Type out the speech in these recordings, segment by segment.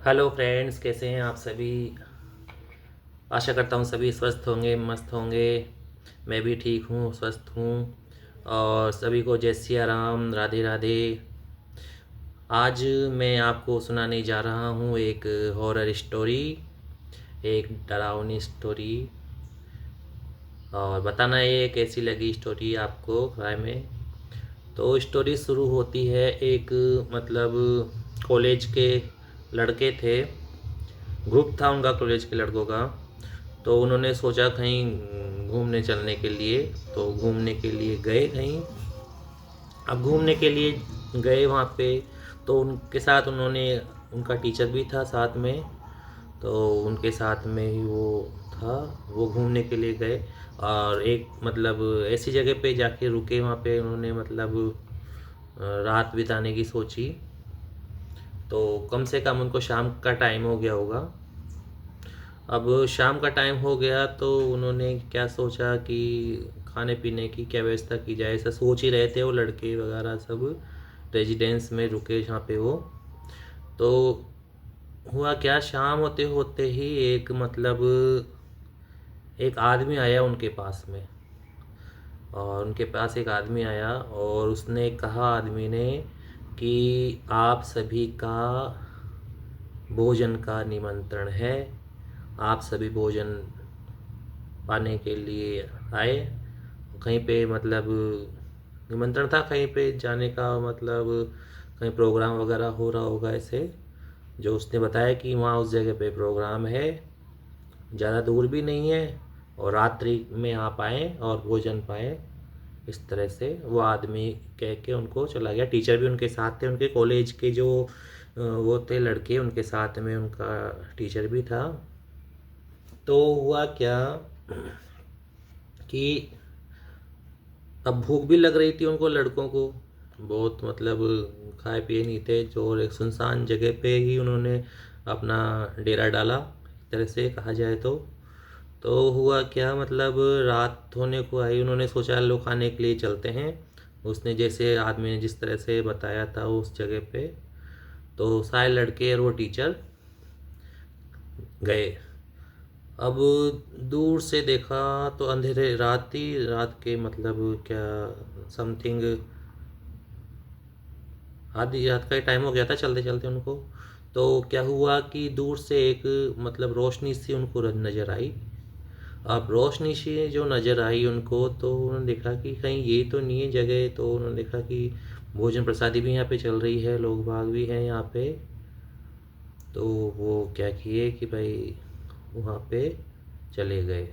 Hello friends, कैसे हैं आप सभी। आशा करता हूँ सभी स्वस्थ होंगे, मस्त होंगे। मैं भी ठीक हूँ, स्वस्थ हूँ। और सभी को जय सिया राम, राधे राधे। आज मैं आपको सुनाने जा रहा हूँ एक हॉरर स्टोरी, एक डरावनी स्टोरी। और बताना ये कैसी लगी स्टोरी आपको राय में। तो स्टोरी शुरू होती है एक मतलब कॉलेज के लड़के थे। ग्रुप था उनका कॉलेज के लड़कों का। तो उन्होंने सोचा कहीं घूमने चलने के लिए। तो घूमने के लिए गए कहीं। अब घूमने के लिए गए वहाँ पे। तो उनके साथ उन्होंने, उनका टीचर भी था साथ में। तो उनके साथ में ही वो था। वो घूमने के लिए गए और एक मतलब ऐसी जगह पे जाके रुके। वहाँ पे उन्होंने मतलब रात बिताने की सोची। तो कम से कम उनको शाम का टाइम हो गया होगा। अब शाम का टाइम हो गया तो उन्होंने क्या सोचा कि खाने पीने की क्या व्यवस्था की जाए, ऐसा सोच ही रहे थे वो लड़के वगैरह सब। रेजिडेंस में रुके जहाँ पे वो। तो हुआ क्या, शाम होते होते ही एक मतलब एक आदमी आया उनके पास में। और उनके पास एक आदमी आया और उसने कहा, आदमी ने, कि आप सभी का भोजन का निमंत्रण है। आप सभी भोजन पाने के लिए आए। कहीं पे मतलब निमंत्रण था, कहीं पे जाने का मतलब कहीं प्रोग्राम वगैरह हो रहा होगा ऐसे। जो उसने बताया कि वहाँ उस जगह पे प्रोग्राम है, ज़्यादा दूर भी नहीं है, और रात्रि में आप आएँ और भोजन पाएँ। इस तरह से वो आदमी कह के उनको चला गया। टीचर भी उनके साथ थे, उनके कॉलेज के जो वो थे लड़के, उनके साथ में उनका टीचर भी था। तो हुआ क्या कि अब भूख भी लग रही थी उनको लड़कों को बहुत, मतलब खाए पिए नहीं थे। जो एक सुनसान जगह पे ही उन्होंने अपना डेरा डाला, एक तरह से कहा जाए तो हुआ क्या, मतलब रात होने को आई। उन्होंने सोचा लो खाने के लिए चलते हैं। उसने जैसे आदमी ने जिस तरह से बताया था उस जगह पे, तो सारे लड़के और वो टीचर गए। अब दूर से देखा तो अंधेरे रात ही, रात के मतलब क्या समथिंग आधी रात का ही टाइम हो गया था चलते चलते उनको। तो क्या हुआ कि दूर से एक मतलब रोशनी सी उनको नज़र आई। अब रोशनी सी जो नज़र आई उनको, तो उन्होंने देखा कि कहीं ये तो नहीं है जगह। तो उन्होंने देखा कि भोजन प्रसादी भी यहाँ पे चल रही है, लोग बाग भी हैं यहाँ पे। तो वो क्या किए कि भाई वहाँ पे चले गए।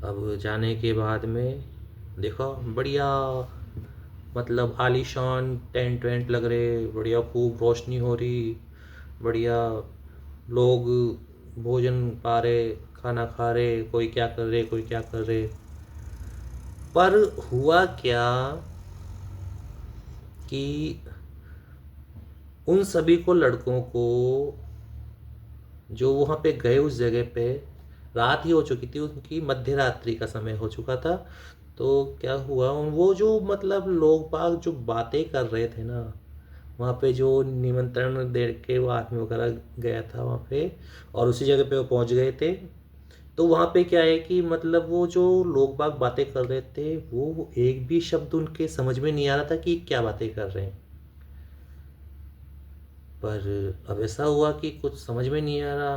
अब जाने के बाद में देखो बढ़िया, मतलब आलीशान टेंट वेंट लग रहे, बढ़िया खूब रोशनी हो रही, बढ़िया लोग भोजन पा रहे, खाना खा रहे, कोई क्या कर रहे, कोई क्या कर रहे। पर हुआ क्या कि उन सभी को लड़कों को जो वहाँ पे गए उस जगह पे, रात ही हो चुकी थी, उनकी मध्य रात्रि का समय हो चुका था। तो क्या हुआ, वो जो मतलब लोग बाग जो बातें कर रहे थे ना वहाँ पे, जो निमंत्रण दे के वो आदमी वगैरह गया था वहाँ पे, और उसी जगह पे वो पहुँच गए थे। तो वहाँ पे क्या है कि मतलब वो जो लोग बाग बातें कर रहे थे, वो एक भी शब्द उनके समझ में नहीं आ रहा था कि क्या बातें कर रहे हैं। पर अब ऐसा हुआ कि कुछ समझ में नहीं आ रहा।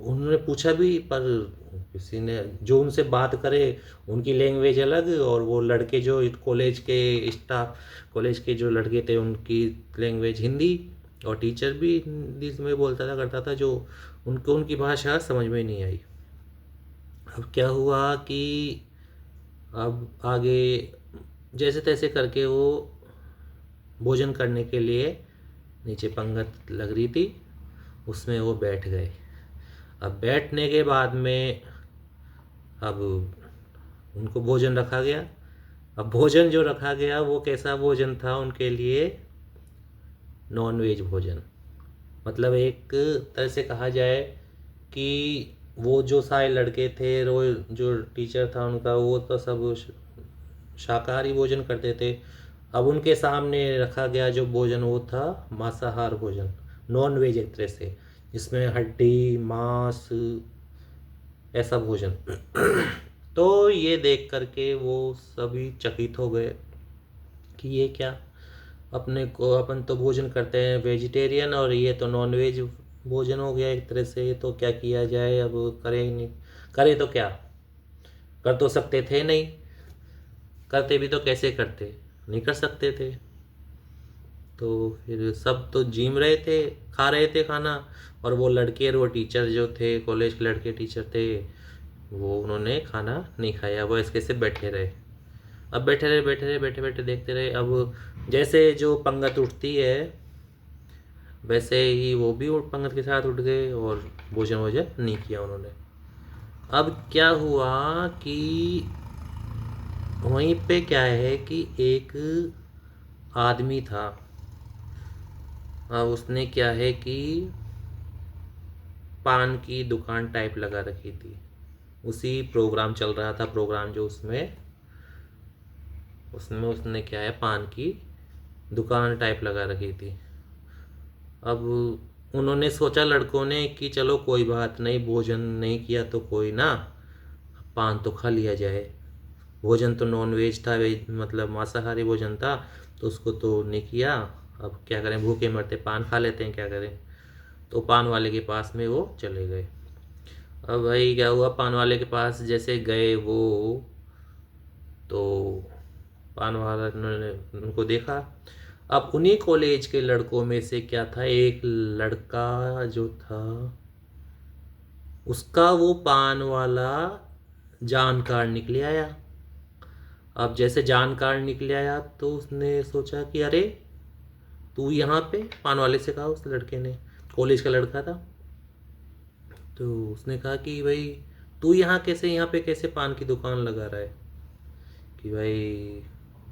उन्होंने पूछा भी, पर किसी ने जो उनसे बात करे उनकी लैंग्वेज अलग, और वो लड़के जो कॉलेज के स्टाफ, कॉलेज के जो लड़के थे उनकी लैंग्वेज हिंदी, और टीचर भी हिंदी में बोलता था करता था, जो उनको उनकी भाषा समझ में नहीं आई। अब क्या हुआ कि अब आगे जैसे तैसे करके वो भोजन करने के लिए नीचे पंगत लग रही थी, उसमें वो बैठ गए। अब बैठने के बाद में अब उनको भोजन रखा गया। अब भोजन जो रखा गया वो कैसा भोजन था उनके लिए, नॉन वेज भोजन। मतलब एक तरह से कहा जाए कि वो जो सारे लड़के थे, वो जो टीचर था उनका, वो तो सब शाकाहारी भोजन करते थे। अब उनके सामने रखा गया जो भोजन वो था मांसाहार भोजन, नॉन वेज एक तरह से, जिसमें हड्डी मांस ऐसा भोजन। तो ये देख करके वो सभी चकित हो गए कि ये क्या, अपन तो भोजन करते हैं वेजिटेरियन और ये तो नॉन वेज भोजन हो गया एक तरह से। तो क्या किया जाए, अब करें नहीं, करें तो क्या, कर तो सकते थे नहीं, करते भी तो कैसे करते, नहीं कर सकते थे। तो फिर सब तो जिम रहे थे, खा रहे थे खाना, और वो लड़के और वो टीचर जो थे, कॉलेज के लड़के टीचर थे, वो उन्होंने खाना नहीं खाया, वो इसके से बैठे रहे। अब बैठे बैठे देखते रहे। अब जैसे जो पंगत उठती है वैसे ही वो भी उठ पंगत के साथ उठ गए और भोजन वोजन नहीं किया उन्होंने। अब क्या हुआ कि वहीं पे क्या है कि एक आदमी था। अब उसने क्या है कि पान की दुकान टाइप लगा रखी थी, उसी प्रोग्राम चल रहा था, प्रोग्राम जो उसमें उसमें उसने क्या है पान की दुकान टाइप लगा रखी थी। अब उन्होंने सोचा लड़कों ने कि चलो कोई बात नहीं, भोजन नहीं किया तो कोई ना, पान तो खा लिया जाए। भोजन तो नॉन वेज था, वेज मतलब मांसाहारी भोजन था, तो उसको तो नहीं किया। अब क्या करें, भूखे मरते पान खा लेते हैं, क्या करें। तो पान वाले के पास में वो चले गए। अब भाई क्या हुआ, पान वाले के पास जैसे गए वो, तो पान वाला ने उनको देखा। अब उन्हीं कॉलेज के लड़कों में से क्या था, एक लड़का जो था उसका वो पान वाला जान कार्ड निकले आया। अब जैसे जान कार्ड निकले आया तो उसने सोचा कि अरे तू यहाँ पे, पान वाले से कहा उस लड़के ने, कॉलेज का लड़का था, तो उसने कहा कि भाई तू यहाँ कैसे, यहाँ पे कैसे पान की दुकान लगा रहा है। कि भाई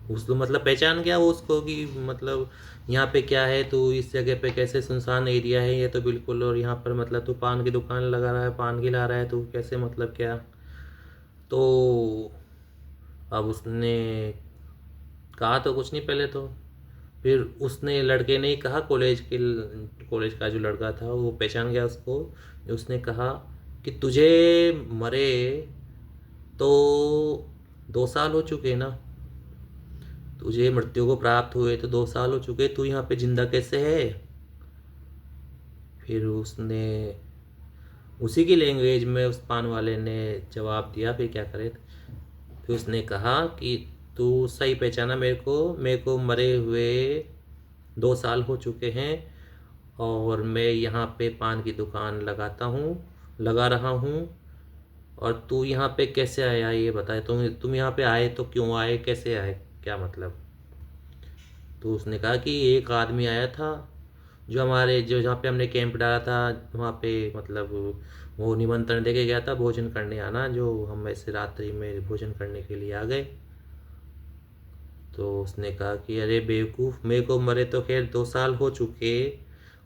उसको मतलब पहचान गया वो उसको कि मतलब यहाँ पे क्या है, तू इस जगह पे कैसे, सुनसान एरिया है ये तो बिल्कुल, और यहाँ पर मतलब तू पान की दुकान लगा रहा है, पान खिला रहा है, तू कैसे मतलब क्या। तो अब उसने कहा तो कुछ नहीं पहले तो, फिर उसने लड़के ने ही कहा, कॉलेज का जो लड़का था वो पहचान गया उसको। उसने कहा कि तुझे मरे तो 2 साल हो चुके ना, तुझे मृत्यु को प्राप्त हुए तो 2 साल हो चुके, तू यहाँ पे जिंदा कैसे है। फिर उसने उसी की लैंग्वेज में उस पान वाले ने जवाब दिया, फिर क्या करे। फिर उसने कहा कि तू सही पहचाना मेरे को मरे हुए 2 साल हो चुके हैं, और मैं यहाँ पे पान की दुकान लगा रहा हूँ, और तू यहाँ पे कैसे आया ये बताए, तुम यहाँ पे आए तो क्यों आए, कैसे आए, क्या मतलब। तो उसने कहा कि एक आदमी आया था जो हमारे जो जहाँ पे हमने कैंप डाला था वहाँ पे, मतलब वो निमंत्रण देके गया था भोजन करने आना, जो हम ऐसे रात्रि में भोजन करने के लिए आ गए। तो उसने कहा कि अरे बेवकूफ़, मेरे को मरे तो खैर 2 साल हो चुके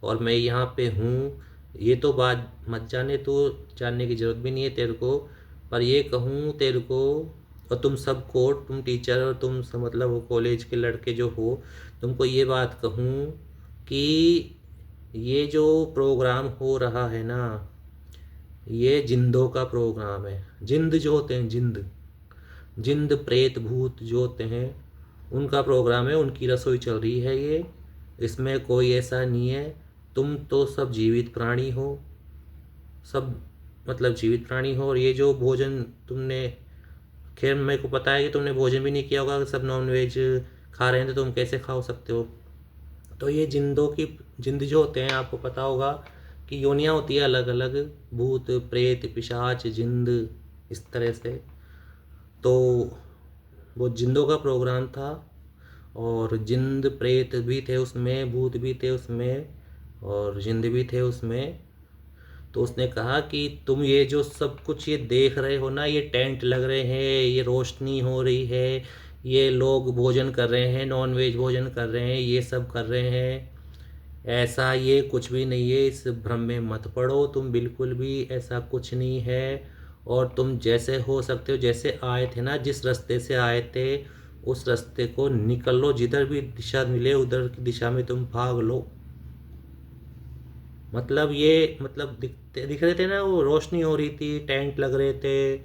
और मैं यहाँ पे हूँ, ये तो बात मत जाने, तो जानने की ज़रूरत भी नहीं है तेरे को। पर ये कहूँ तेरे को और तुम सबको, तुम टीचर और तुम सब मतलब वो कॉलेज के लड़के जो हो, तुमको ये बात कहूँ कि ये जो प्रोग्राम हो रहा है ना, ये जिंदों का प्रोग्राम है। जिंद जो होते हैं, जिंद प्रेत भूत जो होते हैं उनका प्रोग्राम है, उनकी रसोई चल रही है ये। इसमें कोई ऐसा नहीं है, तुम तो सब जीवित प्राणी हो, सब मतलब जीवित प्राणी हो। और ये जो भोजन तुमने, खैर मेरे को पता है कि तुमने भोजन भी नहीं किया होगा, सब नॉन वेज खा रहे हैं, तो तुम कैसे खा सकते हो। तो ये जिंद जो होते हैं, आपको पता होगा कि योनियाँ होती है अलग अलग, भूत प्रेत पिशाच जिंद, इस तरह से। तो वो जिंदों का प्रोग्राम था, और जिंद प्रेत भी थे उसमें, भूत भी थे उसमें, और जिंद भी थे उसमें। तो उसने कहा कि तुम ये जो सब कुछ ये देख रहे हो ना, ये टेंट लग रहे हैं, ये रोशनी हो रही है, ये लोग भोजन कर रहे हैं, नॉन वेज भोजन कर रहे हैं, ये सब कर रहे हैं, ऐसा ये कुछ भी नहीं है, इस भ्रम में मत पड़ो तुम, बिल्कुल भी ऐसा कुछ नहीं है। और तुम जैसे हो सकते हो, जैसे आए थे ना, जिस रास्ते से आए थे उस रास्ते को निकल लो, जिधर भी दिशा मिले उधर की दिशा में तुम भाग लो। मतलब ये मतलब दिख रहे थे ना, वो रोशनी हो रही थी, टेंट लग रहे थे,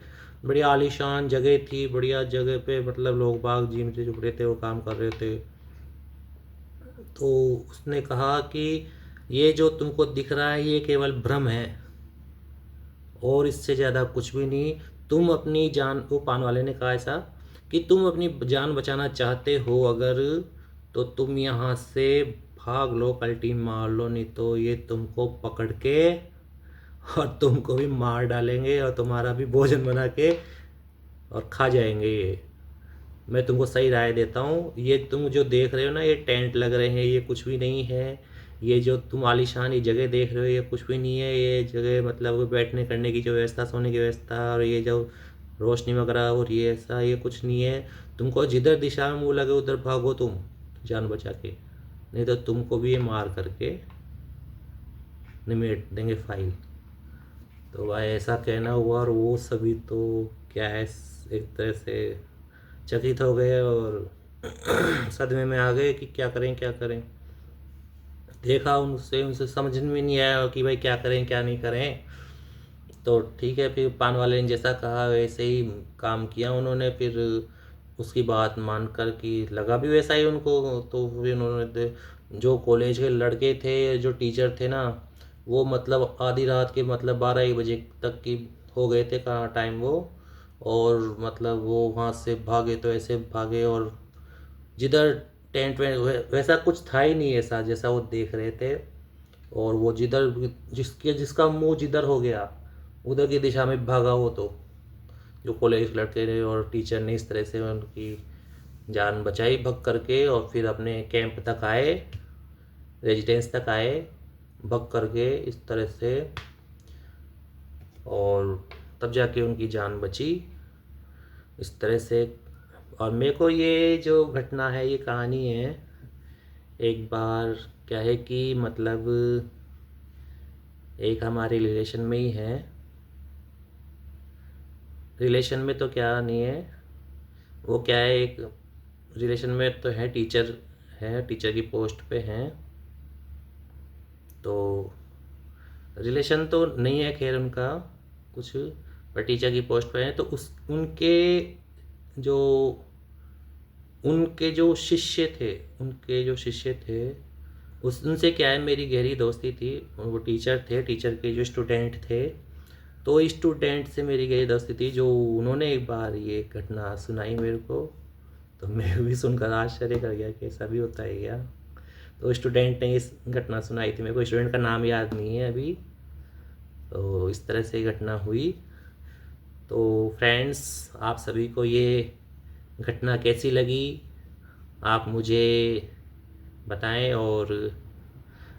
बढ़िया आलीशान जगह थी, बढ़िया जगह पे मतलब लोग बाग जिम से जुड़ रहे थे, वो काम कर रहे थे। तो उसने कहा कि ये जो तुमको दिख रहा है ये केवल भ्रम है और इससे ज़्यादा कुछ भी नहीं। तुम अपनी जान, वो पान वाले ने कहा ऐसा कि तुम अपनी जान बचाना चाहते हो अगर, तो तुम यहाँ से भाग लो, पलटी मार लो, नहीं तो ये तुमको पकड़ के और तुमको भी मार डालेंगे और तुम्हारा भी भोजन बना के और खा जाएंगे ये। मैं तुमको सही राय देता हूँ, ये तुम जो देख रहे हो ना, ये टेंट लग रहे हैं, ये कुछ भी नहीं है। ये जो तुम आलीशान ये जगह देख रहे हो, ये कुछ भी नहीं है। ये जगह मतलब बैठने करने की जो व्यवस्था, सोने की व्यवस्था, और ये जो रोशनी वगैरह और ये ऐसा, ये कुछ नहीं है। तुमको जिधर दिशा में मुँह लगे उधर भागो तुम, जान बचा के, नहीं तो तुमको भी ये मार करके निमेट देंगे फाइल। तो भाई ऐसा कहना हुआ, और वो सभी तो क्या है, एक तरह से चकित हो गए और सदमे में आ गए कि क्या करें क्या करें। देखा उनसे उनसे समझ में नहीं आया कि भाई क्या करें क्या नहीं करें। तो ठीक है, फिर पान वाले ने जैसा कहा वैसे ही काम किया उन्होंने। फिर उसकी बात मानकर कि लगा भी वैसा ही उनको, तो फिर उन्होंने जो कॉलेज के लड़के थे, जो टीचर थे ना, वो मतलब आधी रात के मतलब 12-1 बजे तक की हो गए थे कहाँ टाइम वो। और मतलब वो वहाँ से भागे तो ऐसे भागे, और जिधर टेंट में वैसा कुछ था ही नहीं ऐसा जैसा वो देख रहे थे। और वो जिधर जिसका मुंह जिधर हो गया उधर की दिशा में भागा वो, तो जो कॉलेज लड़के ने और टीचर ने इस तरह से उनकी जान बचाई भग करके, और फिर अपने कैंप तक आए, रेजिडेंस तक आए भग करके इस तरह से, और तब जाके उनकी जान बची इस तरह से। और मेरे को ये जो घटना है, ये कहानी है, एक बार क्या है कि मतलब एक हमारे रिलेशन में ही है, रिलेशन में तो क्या नहीं है, वो क्या है, एक रिलेशन में तो है, टीचर है, टीचर की पोस्ट पे हैं। तो रिलेशन तो नहीं है खैर उनका कुछ, पर टीचर की पोस्ट पे हैं। तो उस जो उनके जो शिष्य थे, उनके जो शिष्य थे, उस उनसे क्या है, मेरी गहरी दोस्ती थी। वो टीचर थे, टीचर के जो स्टूडेंट थे, तो स्टूडेंट से मेरी गहरी दोस्ती थी। जो उन्होंने एक बार ये घटना सुनाई मेरे को, तो मैं भी सुनकर आश्चर्य कर गया कि ऐसा भी होता है क्या। तो स्टूडेंट ने इस घटना सुनाई थी मेरे को, स्टूडेंट का नाम याद नहीं है अभी। तो इस तरह से घटना हुई। तो फ्रेंड्स, आप सभी को ये घटना कैसी लगी आप मुझे बताएं, और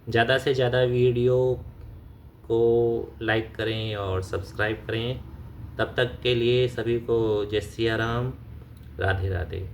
ज़्यादा से ज़्यादा वीडियो को लाइक करें और सब्सक्राइब करें। तब तक के लिए सभी को जय सिया राम, राधे राधे।